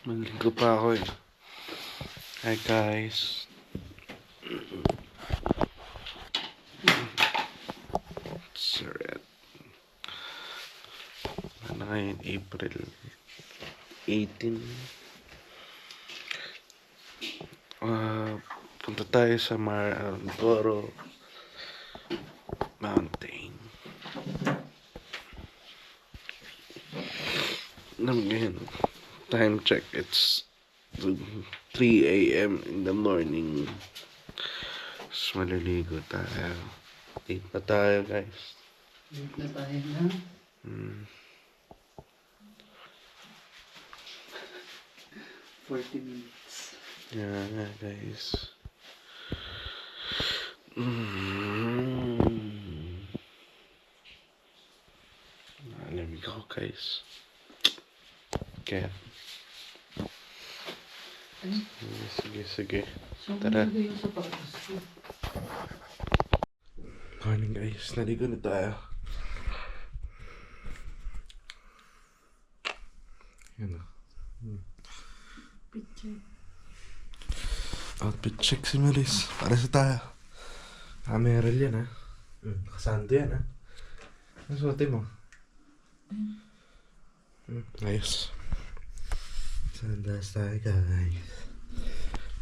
Maligo pa ako eh. Hi guys. Sorry. Ano ngayon? April 18. Punta tayo sa Marantoro Mountain. Ngayon, time check, it's 3 a.m. in the morning. So, maliligo tayo. Late pa tayo, guys. Late na tayo na. 40 minutes. Yeah, guys. Lamig ako, guys. Kaya. Sige. Tara. Morning, guys. Naligo na tayo. Yan o. Outfit check si Maris. Para sa tayo. Meral yan ha. Nakasanto yan ha. Ano suotin mo? Ayos. Sandas tayo guys.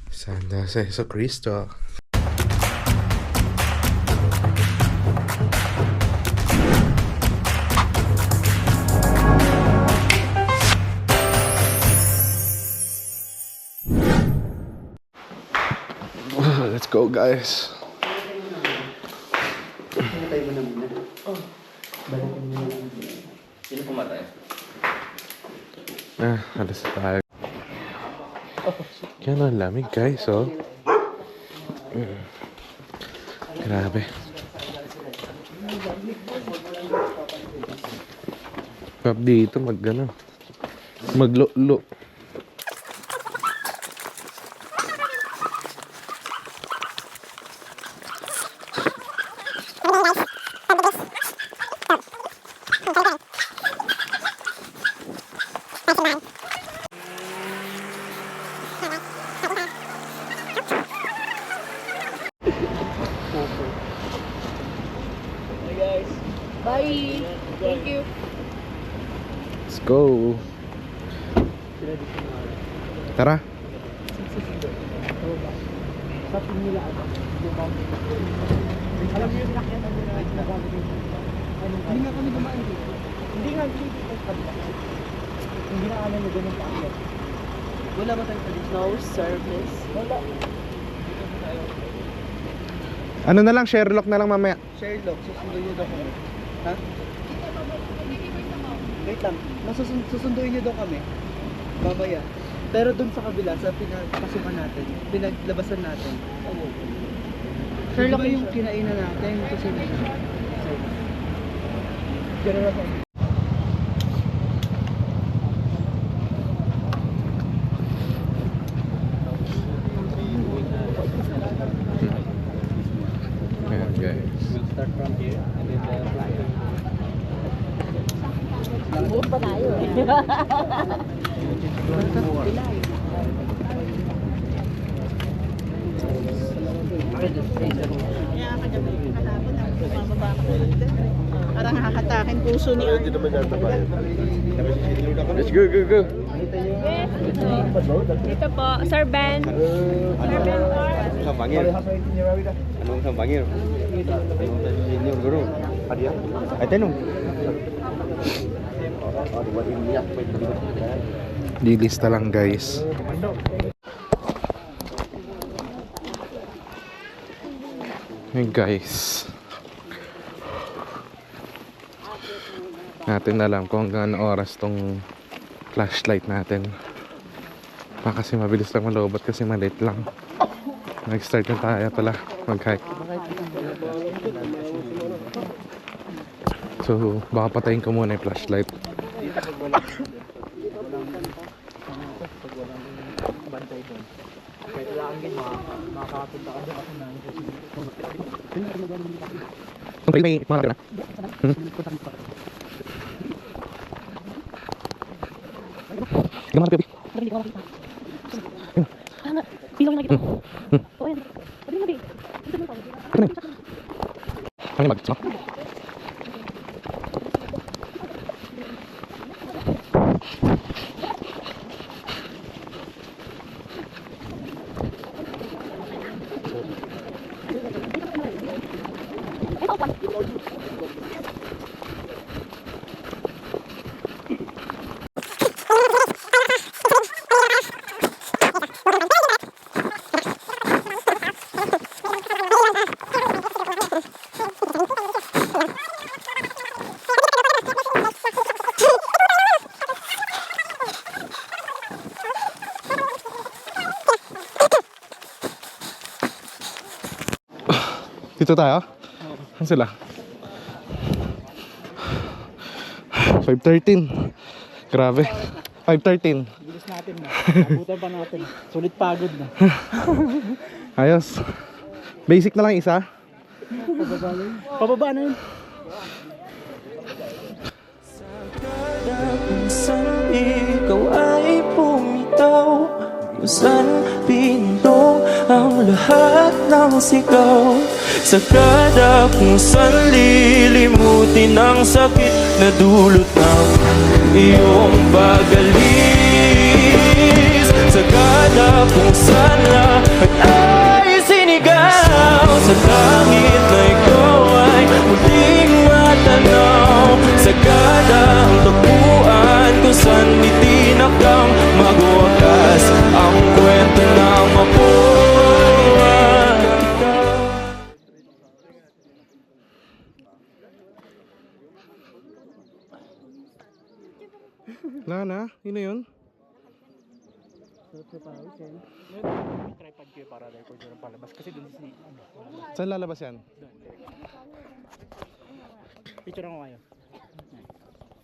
Sandas sa Jesu Cristo. Let's go guys. Patay mo na muna. Balikan mo na muna. Sino pumatay? Alas tayo. Yan ang lamig guys, oh. Grabe. Pap dito maglo-lo. Bye. Thank you. Let's go. Tara. Sa pinila ako. Alam mo yung nakyan na hindi nga kami dumaan dito. Hindi nga hindi na alam na ganun pa. Wala ba tayong service? No service. Wala. Ano na lang, Sherlock na lang mamaya. Sherlock, susunduin niyo daw kami. Ha? Wait lang, susunduin niyo daw kami. Mamaya. Pero dun sa kabila, sa pinapasukan natin, pinaglabasan natin. Sherlock yung kinainan natin. Kasi pero ako. Ayan guys. We'll start from here and then Buon pa tayo. Kaya kagabi kahapon ang bumababa ko doon. Parang nakakatakin puso ni Ano. Let's go. Yes. Dito po, Sir Ben. Sir Ben Sambangir. Anong sambangir? Anong senior guru? Adia? Ay tanong. Lilista lang guys. Hey guys. Natin alam kung hanggang ano oras tong flashlight natin. Kasi mabilis lang malobot kasi malate lang. Nag-start na tayo pala mag-hike. So baka patayin ko muna yung flashlight. May mga na. Gimana, Pepe? Hindi ko makita. Tama. Bilang yung nakita ko. Oo, yan. Pwede mo, babe. Dito mo tayo. Kami mag, no? Dito tayo? Saan sila? 5:13. Grabe. 5:13. Bilis natin na. Nabutan pa natin. Sulit pagod na. Ayos. Basic na lang isa. Pababa na yun. Kung saan ikaw ay pumitaw, kung saan pindong ang lahat ng sigaw, sa kada kung saan lilimutin ang sakit na dulot ng iyong pagalis, sa kada kung saan lahat ay sinigaw, sa langit na ikaw ay muling matanaw, sa kada tagpuan kung saan itinakdang magwakas ang kwento ng mabuhay. Wala na? Yun na yun? Tripod ko para record yung palabas. Kasi dun si... Saan lalabas yan? Picture ko kayo.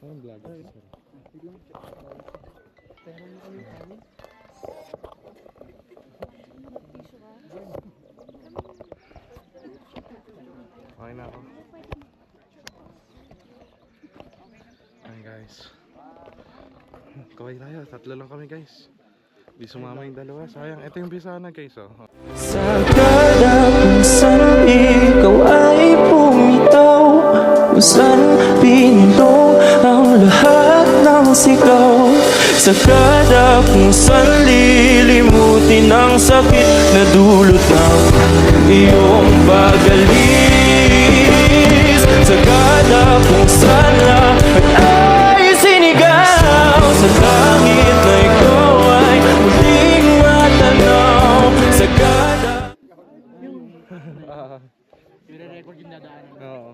Anong vlog? Okay na ako. Ayan guys. Kaway tayo. Tatlo lang kami guys. Di sumama yung dalawa. Sayang. Ito yung bisa na guys oh. Sa kada kung saan ikaw ay pumitaw, kung saan pinindong ang lahat ng sigaw, sa kada kung saan lilimutin ang sakit na dulot ng iyong pagalis, sa kada kung saan lahat ay sinigaw, sa langit na ikaw ay muling matanaw, sa kada Yung record yung dadaanan. Oo.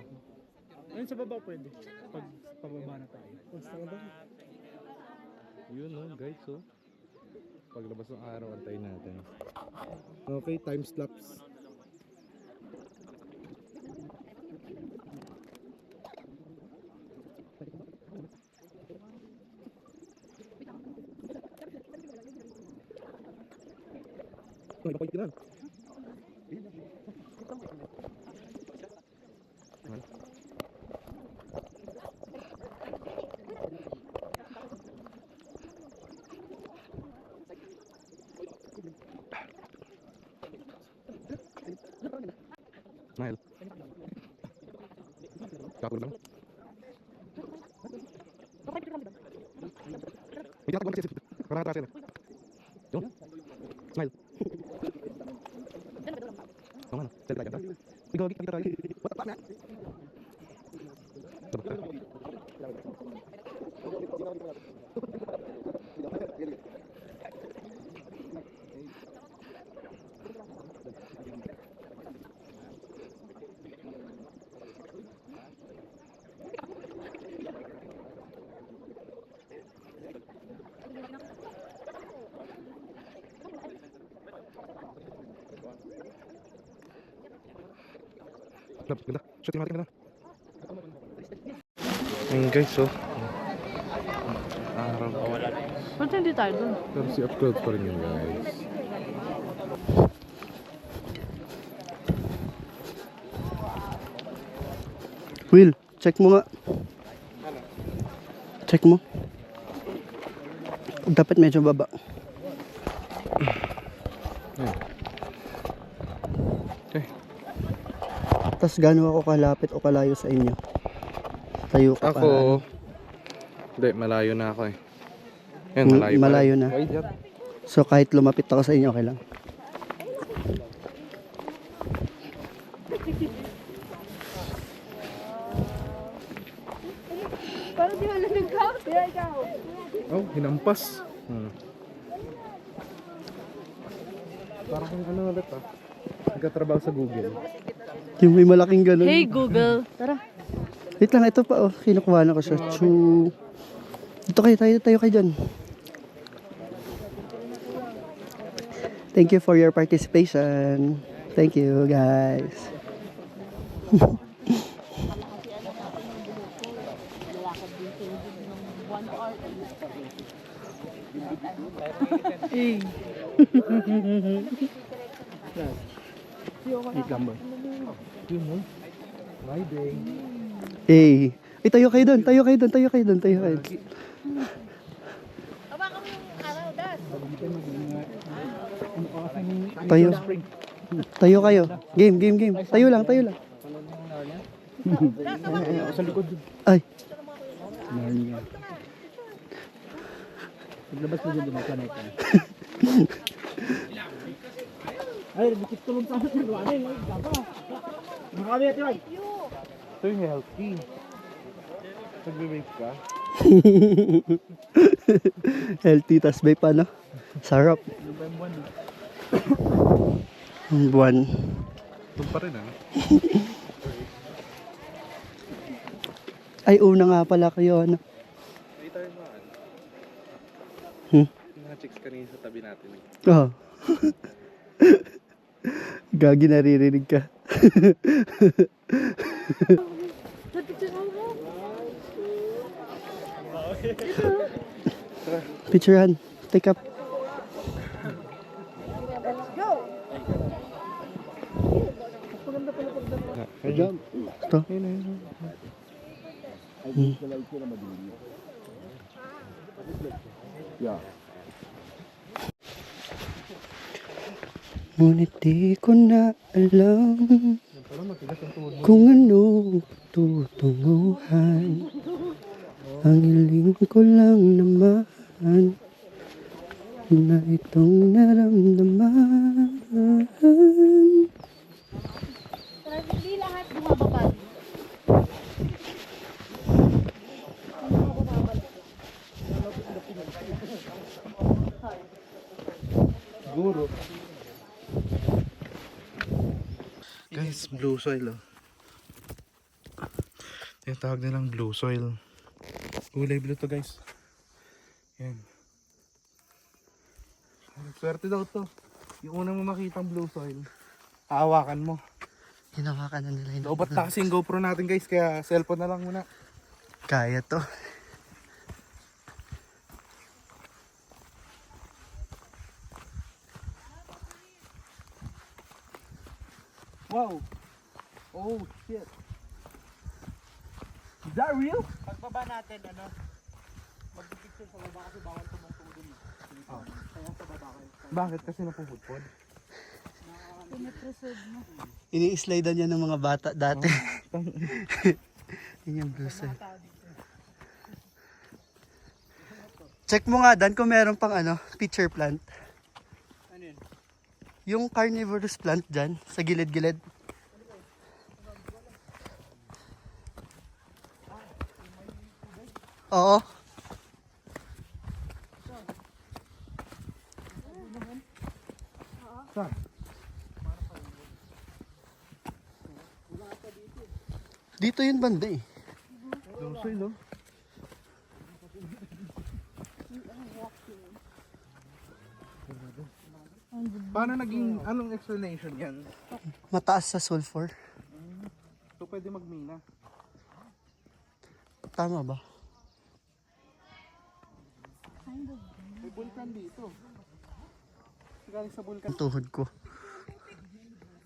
Ayun sa baba pwede. Pag pababa na tayo. Yun oh guys oh. Paglabas ng araw antayin natin. Okay, time lapse. Ay, napoint ka na. Smile. Kakulog lang. May tinatakbo na kasi. Parang atrasin na. Yun. Smile. Oo nga no. Selfie tayo ganda. Uy, gagi. Kita tayo. What the fuck na? Ganda. Shot yung natin ganda. Ayun guys oh. Araw. Ba't hindi tayo dun? Pero si upload pa rin yun guys. Will, check mo nga. Check mo. Dapat medyo baba. Okay. Tapos gaano ako kalapit o kalayo sa inyo? Tayo ka pa. Ako, hindi, malayo na ako eh. Yan, malayo pa Malayo rin. na. Wait, yan. So kahit lumapit ako sa inyo, okay lang. Parang di wala nag-count. Kaya ikaw. Oh, hinampas. Parang kung ano ulit ah. Nagkatrabaho sa Google. Yung may malaking ganun. Hey Google. Tara. Wait lang, ito pa oh. Kinukuha na ko siya. Choo. Ito kayo, tayo kayo dyan. Thank you for your participation. Thank you, guys. Eh, tayo kayo doon, tayo kayo doon, tayo kayo doon, tayo kayo. Tayo. Tayo kayo. Game, game, game. Tayo lang, tayo lang. Ay. Paglabas mo dyan, dumakanay ka. Ay, bukit tulong sa akin. Ano yun? Makakami natin lang. Ito yung healthy. Nagbe-vape ka? Healthy, tas vape ano? Sarap. Ang buwan. Ito pa rin ano? Ay, una nga pala kayo, ano? Hindi tayo maan. Yung mga chicks kanina sa tabi natin. Oh. Gagi, naririnig ka. Picturean. Take up. Ito. Ngunit di ko na alam kung ano tutunguhan. Ang hiling ko lang naman na itong naramdaman. Hindi lahat bumababa. Siguro. Guys, blue soil oh. Yung tawag nilang blue soil. Kulay blue to guys. Yan. Swerte daw to. Yung unang mo makita blue soil, hawakan mo. Hinawakan na nila yun. Lobat na kasi yung GoPro natin guys, kaya cellphone na lang muna. Kaya to. Wow! Oh, shit! Is that real? Pagbaba natin, ano? Mag-picture sa baba kasi bawal tumungtong dun. Kaya sa baba kayo. Bakit? Kasi napupudpod. Ini-slide niya ng mga bata dati. Yun yung blue soil. Check mo nga Dan kung meron pang ano, pitcher plant. Ano yun? Yung carnivorous plant dyan, sa gilid-gilid. Oo. Dito yun banda eh. Blue soil oh. Paano naging, anong explanation yan? Mataas sa sulfur. So pwede magmina. Tama ba? May bulkan dito. Galing sa bulkan. Ang tuhod ko.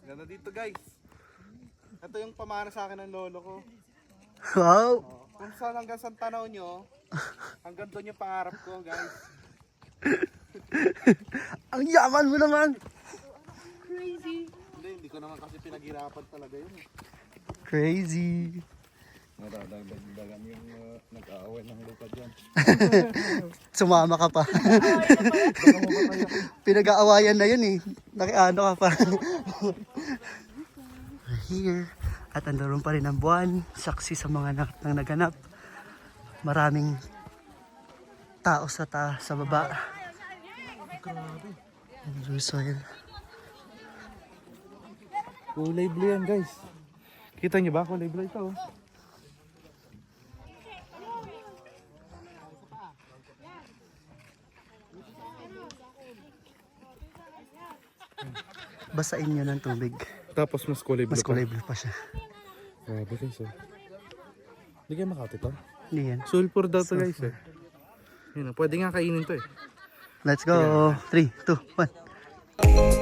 Ganda dito guys. Ito yung pamana sa akin ng lolo ko. Wow! Kung saan hanggang saan tanaw nyo, hanggang doon yung pangarap ko guys. Ang yaman mo naman! Hindi ko naman kasi pinaghirapan talaga yun. Crazy! Nadadagdagan yung nag-aaway ng lupa dyan. Sumama ka pa. Pinag-aawayan na yun eh. Nakiano ka pa. Here. At andoon pa rin ang buwan. Saksi sa mga nang naganap. Maraming tao sa baba. Blue soil. Kulay blue yan guys. Kita nyo ba? Kulay blue ito. Basain nyo ng tubig. Tapos mas kulay blue Mas kulay blue pa siya. Grabe guys oh. Hindi kayo makati to. Hindi yan. Sulfur daw to guys eh. Yun, pwede nga kainin to eh. Let's go. 3, 2, 1.